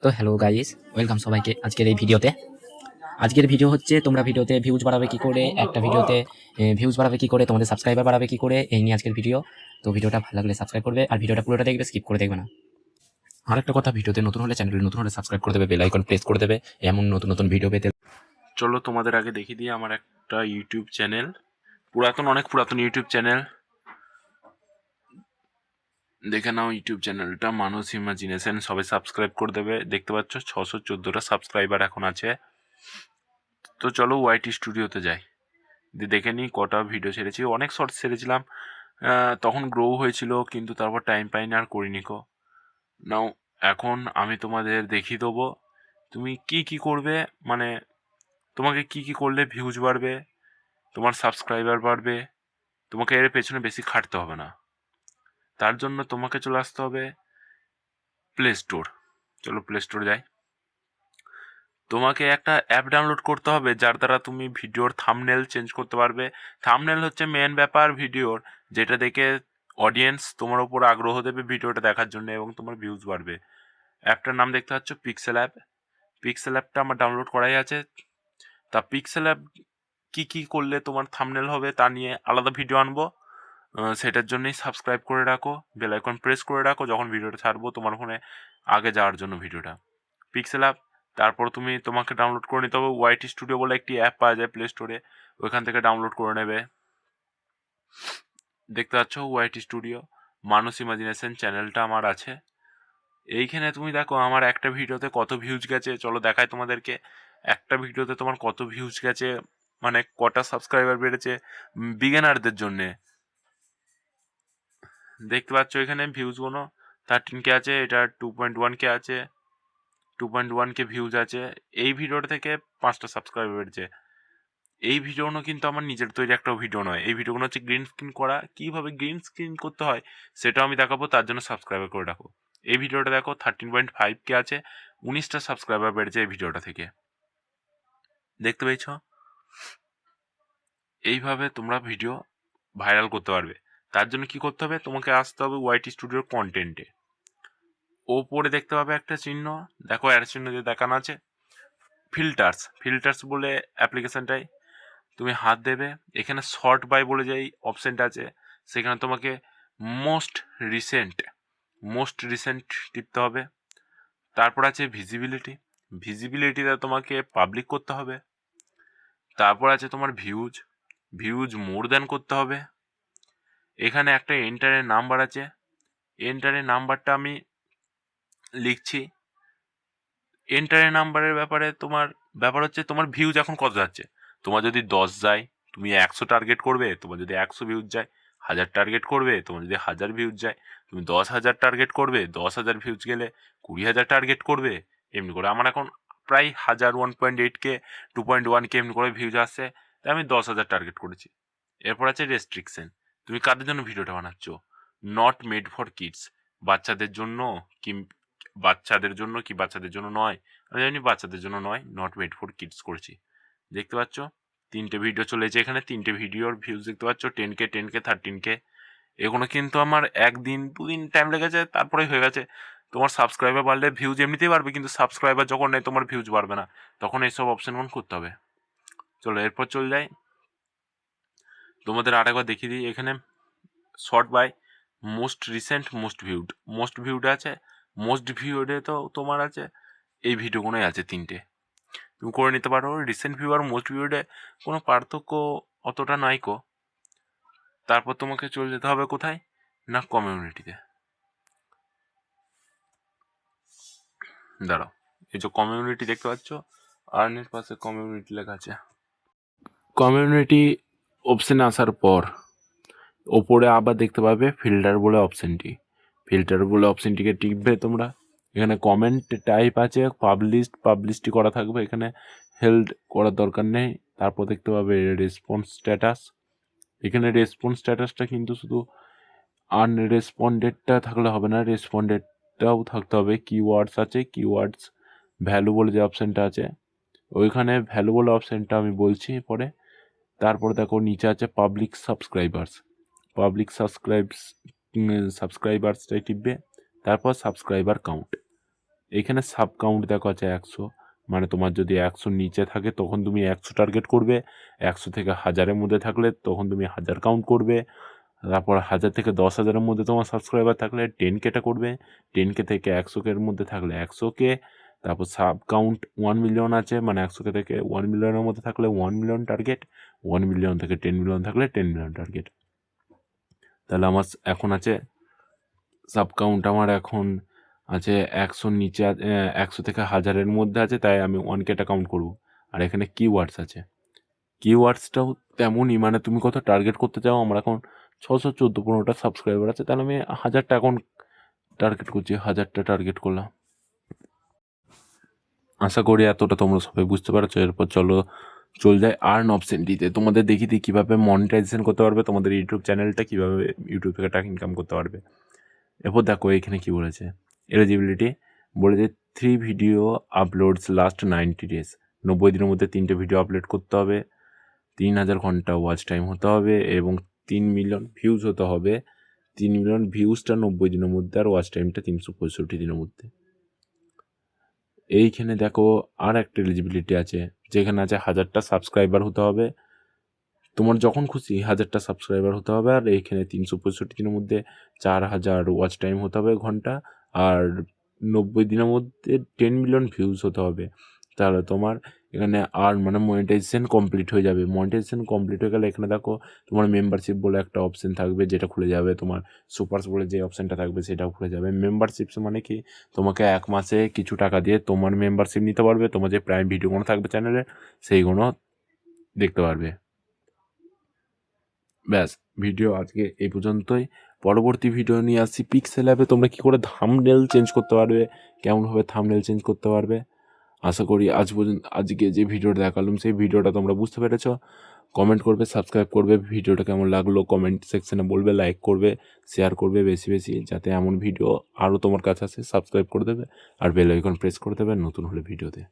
তো hello guys, welcome সবাইকে আজকের এই ভিডিওতে। আজকের ভিডিও হচ্ছে তোমরা ভিডিওতে ভিউজ বাড়াবে কি করে, একটা ভিডিওতে ভিউজ বাড়াবে কি করে, তোমাদের সাবস্ক্রাইবার বাড়াবে কি করে, এই নিয়ে আজকের ভিডিও। তো ভিডিওটা ভালো লাগলে সাবস্ক্রাইব করবে আর ভিডিওটা পুরোটা দেখবে, স্কিপ করে দেখবে না। আর একটা কথা, ভিডিওতে নতুন হলে চ্যানেলে নতুন হলে সাবস্ক্রাইব করে দেবে, বেল আইকন প্রেস করে দেবে এমন নতুন নতুন ভিডিও পেতে। চলো তোমাদের আগে দেখিয়ে দিই আমার একটা ইউটিউব চ্যানেল, অনেক পুরাতন ইউটিউব চ্যানেল। দেখে নাও ইউটিউব চ্যানেলটা মানুষ ইমাজিনেশন, সবাই সাবস্ক্রাইব করে দেবে। দেখতে পাচ্ছ 614টা সাবস্ক্রাইবার এখন আছে। তো চলো ওয়াইটি স্টুডিওতে যাই, দেখে নিই কটা ভিডিও ছেড়েছি। অনেক শর্টস ছেড়েছিলাম, তখন গ্রো হয়েছিল, কিন্তু তারপর টাইম পাইনি আর করিনি কো নাও। এখন আমি তোমাদের দেখিয়ে দেবো তুমি কি কি করবে, মানে তোমাকে কি কি করলে ভিউজ বাড়বে, তোমার সাবস্ক্রাইবার বাড়বে। তোমাকে এর পেছনে বেশি খাটতে হবে না। তার জন্য তোমাকে চলে আসতে হবে প্লে স্টোর। চলো প্লে স্টোর যাই। তোমাকে একটা অ্যাপ ডাউনলোড করতে হবে যার দ্বারা তুমি ভিডিওর থাম্বনেল চেঞ্জ করতে পারবে। থাম্বনেল হচ্ছে মেন ব্যাপার ভিডিওর, যেটা দেখে অডিয়েন্স তোমার উপর আগ্রহ দেবে ভিডিওটা দেখার জন্য এবং তোমার ভিউজ বাড়বে। অ্যাপটার নাম দেখতে পাচ্ছ পিক্সেল অ্যাপ। পিক্সেল অ্যাপটা আমার ডাউনলোড করাই আছে। তা পিক্সেল অ্যাপ কী কী করলে তোমার থাম্বনেল হবে তা নিয়ে আলাদা ভিডিও আনবো। সেটার জন্যই সাবস্ক্রাইব করে রাখো, বেল আইকন প্রেস করে রাখো, যখন ভিডিওটা ছাড়বো তোমার ফোনে আগে যাওয়ার জন্য ভিডিওটা। পিক্সেল অ্যাপ, তারপর তোমাকে ডাউনলোড করে নিতে হবে ওয়াইটি স্টুডিও বলে একটি অ্যাপ পাওয়া যায় প্লে স্টোরে, ওইখান থেকে ডাউনলোড করে নেবে। দেখতে পাচ্ছ ওয়াইটি স্টুডিও, মানুষ ইমাজিনেশন চ্যানেলটা আমার আছে। এইখানে তুমি দেখো আমার একটা ভিডিওতে কত ভিউজ গেছে, চলো দেখাই তোমাদেরকে। একটা ভিডিওতে তোমার কত ভিউজ গেছে, মানে কটা সাবস্ক্রাইবার বেড়েছে বিগিনারদের জন্যে। দেখতে পাচ্ছ এখানে ভিউজগুলো 13K আছে, এটা 2.1K আছে, 2.1K ভিউজ আছে। এই ভিডিওটা থেকে 5টা সাবস্ক্রাইবার বেড়েছে। এই ভিডিওগুলো কিন্তু আমার নিজের তৈরি একটা ভিডিও নয়, এই ভিডিওগুলো হচ্ছে গ্রিন স্ক্রিন করা। কীভাবে গ্রিন স্ক্রিন করতে হয় সেটাও আমি দেখাবো, তার জন্য সাবস্ক্রাইবার করে রাখো। এই ভিডিওটা দেখো 13.5K আছে, 19টা সাবস্ক্রাইবার বেড়েছে এই ভিডিওটা থেকে। দেখতে পেয়েছ? এইভাবে তোমরা ভিডিও ভাইরাল করতে পারবে। তার জন্য কি করতে হবে, তোমাকে আসতে হবে ওয়াইটি স্টুডিওর কন্টেন্টে। ওপরে দেখতে পাবে একটা চিহ্ন, দেখো এর চিহ্ন দিয়ে দেখানো আছে ফিল্টার্স বলে অ্যাপ্লিকেশনটাই তুমি হাত দেবে। এখানে শর্ট বাই বলে যেই অপশানটা আছে, সেখানে তোমাকে মোস্ট রিসেন্ট টিপতে হবে। তারপর আছে ভিজিবিলিটিতে তোমাকে পাবলিক করতে হবে। তারপর আছে তোমার ভিউজ মোর দ্যান করতে হবে। এখানে একটা এন্টারের নাম্বার আছে, এন্টারের নাম্বারটা আমি লিখছি। এন্টারের নাম্বারের ব্যাপার হচ্ছে তোমার ভিউজ এখন কত যাচ্ছে। তোমার যদি 10 যায় তুমি 100 টার্গেট করবে, তোমার যদি 100 ভিউজ যায় 1000 টার্গেট করবে, তোমার যদি 1000 ভিউজ যায় তুমি 10,000 টার্গেট করবে, 10,000 ভিউজ গেলে 20,000 টার্গেট করবে। এমনি করে আমার এখন প্রায় 1,000 2.1K এমনি করে ভিউজ আসছে, তাই আমি 10,000 টার্গেট করেছি। এরপর আছে রেস্ট্রিকশন, তুমি কাদের জন্য ভিডিওটা বানাচ্ছ। নট মেড ফর কিডস, বাচ্চাদের জন্য কি বাচ্চাদের জন্য নয়। আমি জানি বাচ্চাদের জন্য নয়, নট মেড ফর কিডস করেছি। দেখতে পাচ্ছ 3টে ভিডিও চলেছে এখানে, 3টে ভিডিওর ভিউজ দেখতে পাচ্ছ 10K 13K। এগুলো কিন্তু আমার 1-2 দিন টাইম লেগেছে, তারপরেই হয়ে গেছে। তোমার সাবস্ক্রাইবার বাড়লে ভিউজ এমনিতেই বাড়বে, কিন্তু সাবস্ক্রাইবার যখন নেই তোমার ভিউজ বাড়বে না, তখন এইসব অপশন অন করতে হবে। চলো এরপর চলে যাই, তোমাদের আরেকবার দেখিয়ে দিই। এখানে শর্ট বাই মোস্ট ভিউড আছে। মোস্ট ভিউডে তো তোমার আছে এই ভিডিওগুলোই আছে 3টে, তুমি করে নিতে পারো। রিসেন্ট ভিউ আর মোস্ট ভিউডে কোনো পার্থক্য অতটা নাই কো। তারপর তোমাকে চলে যেতে হবে কোথায় না, কমিউনিটিতে। দাঁড়াও, এই যে কমিউনিটি দেখতে পাচ্ছ, আর্নের পাশে কমিউনিটি লেখা আছে। কমিউনিটি অপশানে আসার পর ওপরে আবার দেখতে পাবে ফিল্টার বলে অপশানটিকে টিপবে তোমরা। এখানে কমেন্ট টাইপ আছে, পাবলিশটি করা থাকবে, এখানে হেল্ড করার দরকার নেই। তারপর দেখতে পাবে রেসপন্স স্ট্যাটাস। এখানে রেসপন্স স্ট্যাটাসটা কিন্তু শুধু আনরেসপন্ডেডটা থাকলে হবে না, রেসপন্ডেডটাও থাকতে হবে। কিওয়ার্ডস আছে, কিওয়ার্ডস ভ্যালু বলে যে অপশানটা আছে, ওইখানে ভ্যালু বলে অপশানটা আমি বলছি পরে। তারপর দেখো নিচে আছে পাবলিক সাবস্ক্রাইবার্সটাই টিপবে। তারপর সাবস্ক্রাইবার কাউন্ট, এখানে সাব কাউন্ট দেখো আছে 100, মানে তোমার যদি 100 নিচে থাকে তখন তুমি 100 টার্গেট করবে, 100 থেকে 1000-এর মধ্যে থাকলে তখন তুমি 1000 কাউন্ট করবে, তারপর 1000 থেকে 10,000-এর মধ্যে তোমার সাবস্ক্রাইবার থাকলে 10K-টা করবে, 10K থেকে 100K-এর মধ্যে থাকলে 100K, তারপর সাব কাউন্ট 1 মিলিয়ন আছে, মানে 100K থেকে 1 মিলিয়নের মধ্যে থাকলে 1 মিলিয়ন টার্গেট, 1 মিলিয়ন থেকে 10 মিলিয়ন থাকলে 10 মিলিয়ন টার্গেট। তাহলে আমার এখন আছে সাব কাউন্ট আমার এখন আছে 100 নিচে 100 থেকে 1000-এর মধ্যে আছে, তাই আমি 1K-টা কাউন্ট করব। আর এখানে কিওয়ার্ডস আছে, কিওয়ার্ডসটাও তেমনই, মানে তুমি কত টার্গেট করতে চাও। আমার এখন 614-15টা সাবস্ক্রাইবার আছে, তাহলে আমি 1000টা এখন টার্গেট করছি, 1000টা টার্গেট করলাম। আশা করি এতটা তোমরা সবাই বুঝতে পারছো। এরপর চলে যায় আর্ন অপশনটিতে। তোমাদের দেখিয়ে দিই কীভাবে মনিটাইজেশন করতে পারবে, তোমাদের ইউটিউব চ্যানেলটা কীভাবে ইউটিউব থেকে টাকা ইনকাম করতে পারবে। এরপর দেখো এখানে কি বলেছে, এলিজিবিলিটি বলেছে 3 ভিডিও আপলোডস লাস্ট 90 days, 90 দিনের মধ্যে 3টে ভিডিও আপলোড করতে হবে, 3000 ঘন্টা ওয়াচ টাইম হতে হবে এবং 3 মিলিয়ন ভিউজ হতে হবে। 3 মিলিয়ন ভিউজটা 90 দিনের মধ্যে, আর ওয়াচ টাইমটা 365 দিনের মধ্যে। এইখানে দেখো আর একটা এলিজিবিলিটি আছে, যেখানে আছে 1000টা সাবস্ক্রাইবার হতে হবে। তোমার যখন খুশি 1000টা সাবস্ক্রাইবার হতে হবে, আর এইখানে 365 দিনের মধ্যে 4000 ওয়াচ টাইম হতে হবে ঘন্টা, আর 90 দিনের মধ্যে 10 মিলিয়ন ভিউজ হতে হবে। তাহলে তোমার এখানে আর মানে মনিটাইজেশন কমপ্লিট হয়ে যাবে। মনিটাইজেশন কমপ্লিট হয়ে গেলে এখানে দেখো তোমার মেম্বারশিপ বলে একটা অপশন থাকবে, যেটা খুলে যাবে। তোমার সুপারস বলে যে অপশানটা থাকবে সেটাও খুলে যাবে। মেম্বারশিপ মানে কি, তোমাকে 1 মাসে কিছু টাকা দিয়ে তোমার মেম্বারশিপ নিতে পারবে, তোমার যে প্রাইম ভিডিওগুলো থাকবে চ্যানেলে সেইগুলো দেখতে পারবে। ব্যাস, ভিডিও আজকে এই পর্যন্তই। পরবর্তী ভিডিও নিয়ে আসছি পিক্সেল অ্যাপে তোমরা কী করে থাম্বনেল চেঞ্জ করতে পারবে, কেমনভাবে থাম্বনেল চেঞ্জ করতে পারবে। আশা করি আজকে যে ভিডিওটা দেখালাম সেই ভিডিওটা তোমরা বুঝতে পেরেছো। কমেন্ট করবে, সাবস্ক্রাইব করবে, ভিডিওটা কেমন লাগলো কমেন্ট সেকশনে বলবে, লাইক করবে, শেয়ার করবে বেশি বেশি, যাতে এমন ভিডিও আরও তোমার কাছে আসে। সাবস্ক্রাইব করে দেবে আর বেল আইকন প্রেস করে দেবে নতুন হলে ভিডিওতে।